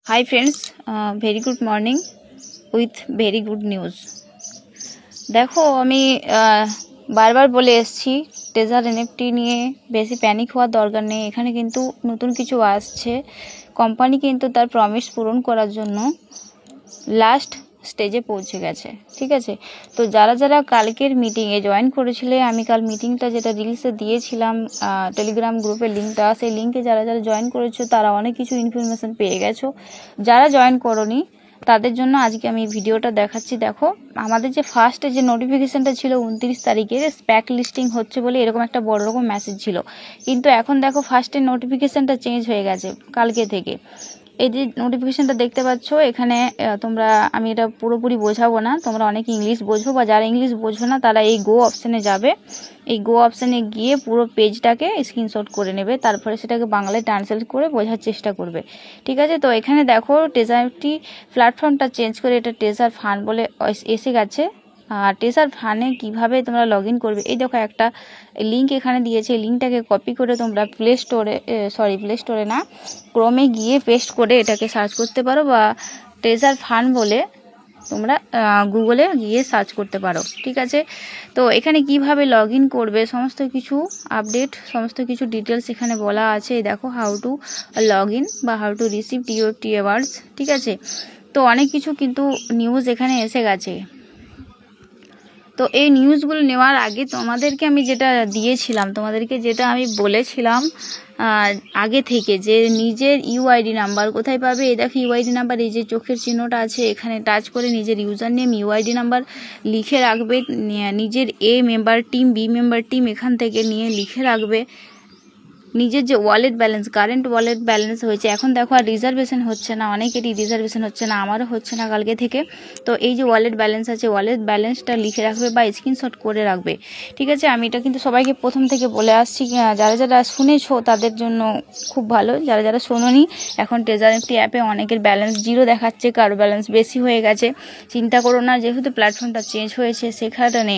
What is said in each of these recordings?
Hi friends, very good morning with very good news. দেখো আমি বারবার বলে এসেছি টেজার এনএফটি নিয়ে বেশি প্যানিক হওয়ার দরকার নেই। এখানে কিন্তু নতুন কিছু আসছে। কোম্পানি কিন্তু তার প্রমিস পূরণ করার জন্য লাস্ট স্টেজে পৌঁছে গেছে। ঠিক আছে, তো যারা যারা কালকের মিটিংয়ে জয়েন করেছিলে, আমি কাল মিটিংটা যেটা রিলসে দিয়েছিলাম টেলিগ্রাম গ্রুপের লিঙ্কটা, সেই লিঙ্কে যারা যারা জয়েন করেছো তারা অনেক কিছু ইনফরমেশন পেয়ে গেছো। যারা জয়েন করোনি তাদের জন্য আজকে আমি ভিডিওটা দেখাচ্ছি। দেখো, আমাদের যে ফার্স্টে যে নোটিফিকেশনটা ছিল 29 তারিখে স্প্যাক লিস্টিং হচ্ছে বলে এরকম একটা বড় রকম মেসেজ ছিল, কিন্তু এখন দেখো ফার্স্টের নোটিফিকেশনটা চেঞ্জ হয়ে গেছে কালকে থেকে। এই যে নোটিফিকেশনটা দেখতে পাচ্ছ এখানে, তোমরা, আমি এটা পুরোপুরি বোঝাবো না, তোমরা অনেকে ইংলিশ বোঝো বা যারা ইংলিশ বোঝো না তারা এই গো অপশানে যাবে। এই গো অপশানে গিয়ে পুরো পেজটাকে স্ক্রিনশট করে নেবে, তারপরে সেটাকে বাংলায় ট্রান্সলেট করে বোঝার চেষ্টা করবে। ঠিক আছে, তো এখানে দেখো টেজারটি প্ল্যাটফর্মটা চেঞ্জ করে এটা টেজার ফান্ড বলে এসে গেছে। আর টেজার ফানে কীভাবে তোমরা লগ ইন করবে, এই দেখো একটা লিঙ্ক এখানে দিয়েছে। লিঙ্কটাকে কপি করে তোমরা প্লে স্টোরে না, ক্রোমে গিয়ে পেস্ট করে এটাকে সার্চ করতে পারো, বা টেজার ফান্ড বলে তোমরা গুগলে গিয়ে সার্চ করতে পারো। ঠিক আছে, তো এখানে কিভাবে লগ ইন করবে সমস্ত কিছু আপডেট, সমস্ত কিছু ডিটেলস এখানে বলা আছে। দেখো হাউ টু লগ ইন বা হাউ টু রিসিভ টিওএফটি অ্যাওয়ার্ডস। ঠিক আছে, তো অনেক কিছু কিন্তু নিউজ এখানে এসে গেছে। তো এই নিউজগুলো নেওয়ার আগে তোমাদেরকে আমি যেটা দিয়েছিলাম, তোমাদেরকে যেটা আমি বলেছিলাম আগে থেকে, যে নিজের ইউআইডি নাম্বার কোথায় পাবে। এই দেখো ইউআইডি নাম্বার, এই যে চোখের চিহ্নটা আছে এখানে টাচ করে নিজের ইউজার নেম ইউআইডি নাম্বার লিখে রাখবে। নিজের A member team, B member team এখান থেকে নিয়ে লিখে রাখবে। নিজের যে wallet balance, current wallet balance হয়েছে, এখন দেখো আর রিজার্ভেশন হচ্ছে না, অনেকেরই রিজার্ভেশন হচ্ছে না, আমারও হচ্ছে না কালকে থেকে। তো এই যে ওয়ালেট ব্যালেন্স আছে, ওয়ালেট ব্যালেন্সটা লিখে রাখবে বা স্ক্রিনশট করে রাখবে। ঠিক আছে, আমি এটা কিন্তু সবাইকে প্রথম থেকে বলে আসছি, যারা যারা শুনেছো তাদের জন্য খুব ভালো, যারা যারা শোনোনি, এখন টেজার একটি অ্যাপে অনেকের ব্যালেন্স জিরো দেখাচ্ছে, কারো ব্যালেন্স বেশি হয়ে গেছে। চিন্তা করো না, যেহেতু প্ল্যাটফর্মটা চেঞ্জ হয়েছে সেখানে,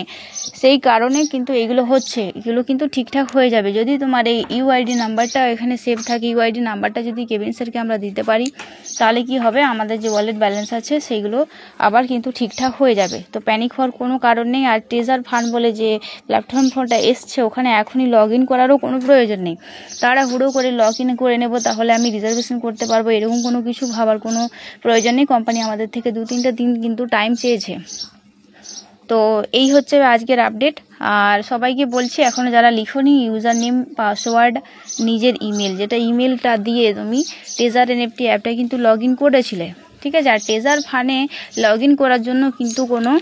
সেই কারণে কিন্তু এগুলো হচ্ছে, এগুলো কিন্তু ঠিকঠাক হয়ে যাবে যদি তোমার এই ইউআইডি নাম্বারটা এখানে সেভ থাকে। ইউআইডি নাম্বারটা যদি কেবিন স্যারকে আমরা দিতে পারি, তাহলে কি হবে, আমাদের যে ওয়ালেট ব্যালেন্স আছে সেইগুলো আবার কিন্তু ঠিকঠাক হয়ে যাবে। তো প্যানিক হওয়ার কোনো কারণ নেই। আর টেজার ফান্ড বলে যে প্ল্যাটফর্মটা এসছে, ওখানে এখনই লগ ইন করারও কোনো প্রয়োজন নেই। তাড়াহুড়ো করে লগ ইন করে নেব তাহলে আমি রিজার্ভেশন করতে পারবো, এরকম কোনো কিছু ভাবার কোনো প্রয়োজন নেই। কোম্পানি আমাদের থেকে 2-3টা দিন কিন্তু টাইম চেয়েছে। তো এই হচ্ছে আজকের আপডেট। আর সবাইকে বলছি, এখনও যারা লিখোনি ইউজার নেম পাসওয়ার্ড নিজের ইমেল, যেটা ইমেলটা দিয়ে তুমি টেজার এনএফটি অ্যাপটা কিন্তু লগ ইন করেছিলে। ঠিক আছে, আর টেজার ফানে লগ ইন করার জন্য কিন্তু কোনো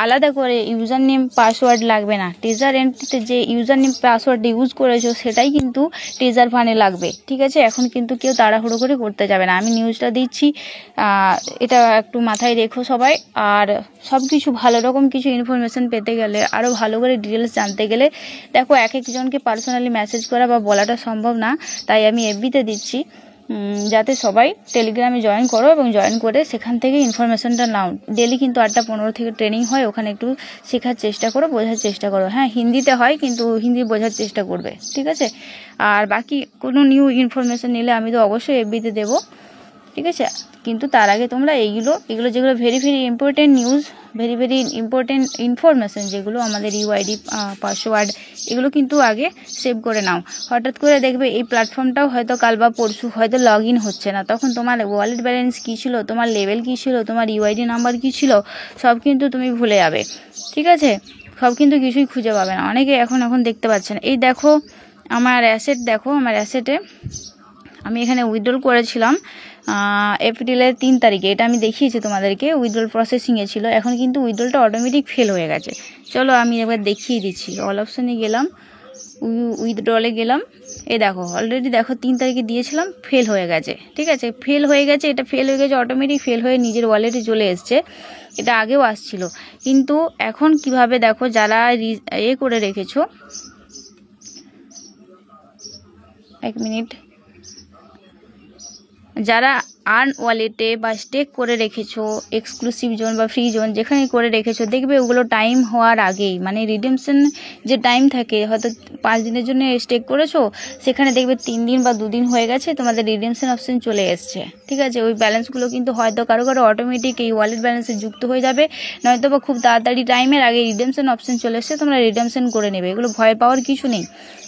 আলাদা করে ইউজার নেম পাসওয়ার্ড লাগবে না। টেজার এনএফটিতে যে ইউজার নেম পাসওয়ার্ড ইউজ করেছো সেটাই কিন্তু টেজার ফানে লাগবে। ঠিক আছে, এখন কিন্তু কেউ তাড়াহুড়ো করে করতে যাবে না, আমি নিউজটা দিচ্ছি, এটা একটু মাথায় রেখো সবাই। আর সব কিছু ভালো রকম কিছু ইনফরমেশন পেতে গেলে, আরও ভালো করে ডিটেলস জানতে গেলে, দেখো এক একজনকে পার্সোনালি মেসেজ করা বা বলাটা সম্ভব না, তাই আমি এফবিতে দিচ্ছি, যাতে সবাই টেলিগ্রামে জয়েন করো এবং জয়েন করে সেখান থেকে ইনফরমেশনটা নাও। ডেলি কিন্তু 8টা 15 থেকে ট্রেনিং হয়, ওখানে একটু শেখার চেষ্টা করো, বোঝার চেষ্টা করো। হ্যাঁ, হিন্দিতে হয়, কিন্তু হিন্দি বোঝার চেষ্টা করবে। ঠিক আছে, আর বাকি কোনো নিউ ইনফরমেশন নিলে আমি তো অবশ্যই এফবিতে দেবো। ঠিক আছে, কিন্তু তার আগে তোমরা এগুলো যেগুলো very very important news, very very important information, যেগুলো আমাদের ইউআইডি পাসওয়ার্ড, এগুলো কিন্তু আগে সেভ করে নাও। হঠাৎ করে দেখবে এই প্ল্যাটফর্মটাও হয়তো কাল বা পরশু হয়তো লগ ইন হচ্ছে না, তখন তোমার ওয়ালেট ব্যালেন্স কী ছিল, তোমার লেভেল কী ছিল, তোমার ইউআইডি নাম্বার কী ছিল, সব কিন্তু তুমি ভুলে যাবে। ঠিক আছে, সব কিন্তু কিছুই খুঁজে পাবে না, অনেকে এখন দেখতে পাচ্ছে না। এই দেখো আমার অ্যাসেট, দেখো আমার অ্যাসেটে আমি এখানে উইথড্রল করেছিলাম এপ্রিলের 3 তারিখে, এটা আমি দেখিয়েছি তোমাদেরকে, উইথড্রল প্রসেসিংয়ে ছিল, এখন কিন্তু উইথড্রলটা অটোমেটিক ফেল হয়ে গেছে। চলো আমি এবার দেখিয়ে দিচ্ছি। অল অপশানে গেলাম, উইথড্রলে গেলাম, এই দেখো অলরেডি দেখো 3 তারিখে দিয়েছিলাম, ফেল হয়ে গেছে। ঠিক আছে, ফেল হয়ে গেছে, এটা ফেল হয়ে গেছে, অটোমেটিক ফেল হয়ে নিজের ওয়ালেটে চলে এসছে। এটা আগেও আসছিল, কিন্তু এখন কিভাবে, দেখো যারা করে রেখেছো, 1 মিনিট, যারা আর্ন ওয়ালেটে বা স্টেক করে রেখেছো, এক্সক্লুসিভ জোন বা ফ্রি জোন যেখানে করে রেখেছো, দেখবে ওগুলো টাইম হওয়ার আগেই, মানে রিডিমশন যে টাইম থাকে, হয়তো 5 দিনের জন্য স্টেক করেছো, সেখানে দেখবে 3 দিন বা 2 দিন হয়ে গেছে, তোমাদের রিডিমশন অপশন চলে এসছে। ঠিক আছে, ওই ব্যালেন্সগুলো কিন্তু হয়তো কারো কারো অটোমেটিক এই ওয়ালেট ব্যালেন্সে যুক্ত হয়ে যাবে, নয়তো বা খুব তাড়াতাড়ি টাইমের আগে রিডিমশন অপশন চলে এসছে, তোমরা রিডিমশন করে নেবে। এগুলো ভয় পাওয়ার কিছু নেই।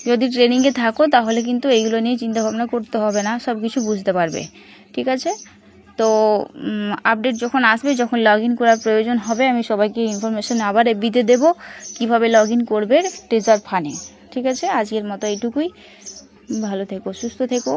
যদি ট্রেনিংয়ে থাকো তাহলে কিন্তু এইগুলো নিয়ে চিন্তাভাবনা করতে হবে না, সব কিছু বুঝতে পারবে। ঠিক আছে, তো আপডেট যখন আসবে, যখন লগ ইন করার প্রয়োজন হবে, আমি সবাইকে ইনফরমেশন আবার এফবিতে দেবো কীভাবে লগ ইন করবে ট্রেজার ফানে। ঠিক আছে, আজকের মতো এইটুকুই। ভালো থেকো, সুস্থ থেকো।